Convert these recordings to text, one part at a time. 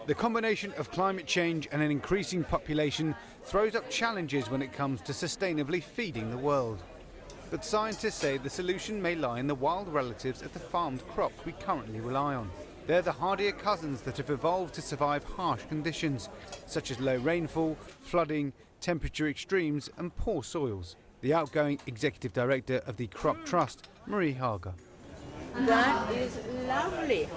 The combination of climate change and an increasing population throws up challenges when it comes to sustainably feeding the world. But scientists say the solution may lie in the wild relatives of the farmed crops we currently rely on. They're the hardier cousins that have evolved to survive harsh conditions, such as low rainfall, flooding, temperature extremes and poor soils. The outgoing executive director of the Crop Trust, Marie Hager. That is lovely.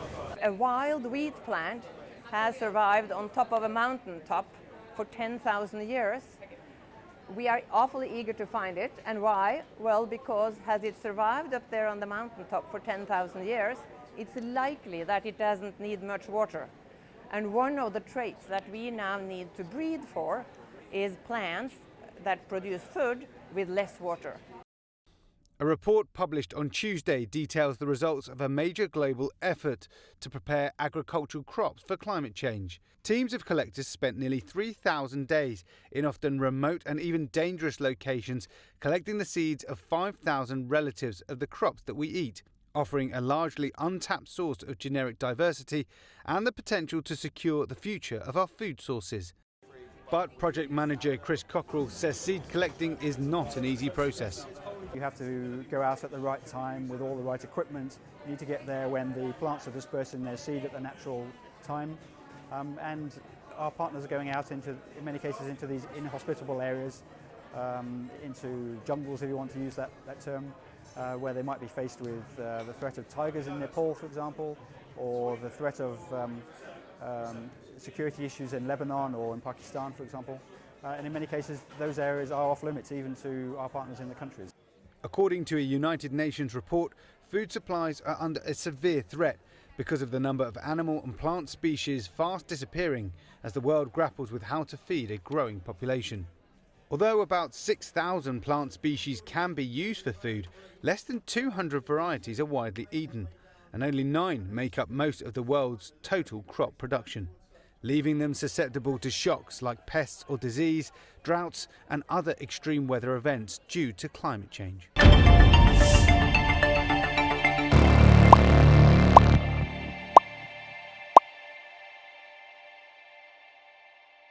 A wild wheat plant has survived on top of a mountain top for 10,000 years. We are awfully eager to find it. And why? Well, because has it survived up there on the mountaintop for 10,000 years, it's likely that it doesn't need much water. And one of the traits that we now need to breed for is plants that produce food with less water. A report published on Tuesday details the results of a major global effort to prepare agricultural crops for climate change. Teams of collectors spent nearly 3,000 days in often remote and even dangerous locations collecting the seeds of 5,000 relatives of the crops that we eat, offering a largely untapped source of generic diversity and the potential to secure the future of our food sources. But project manager Chris Cockrell says seed collecting is not an easy process. You have to go out at the right time with all the right equipment. You need to get there when the plants are dispersing their seed at the natural time. And our partners are going out into, in many cases, into these inhospitable areas, into jungles, if you want to use that term, where they might be faced with the threat of tigers in Nepal, for example, or the threat of security issues in Lebanon or in Pakistan, for example. And in many cases, those areas are off limits even to our partners in the countries. According to a United Nations report, food supplies are under a severe threat because of the number of animal and plant species fast disappearing as the world grapples with how to feed a growing population. Although about 6,000 plant species can be used for food, less than 200 varieties are widely eaten, and only 9 make up most of the world's total crop production, leaving them susceptible to shocks like pests or disease, droughts and other extreme weather events due to climate change.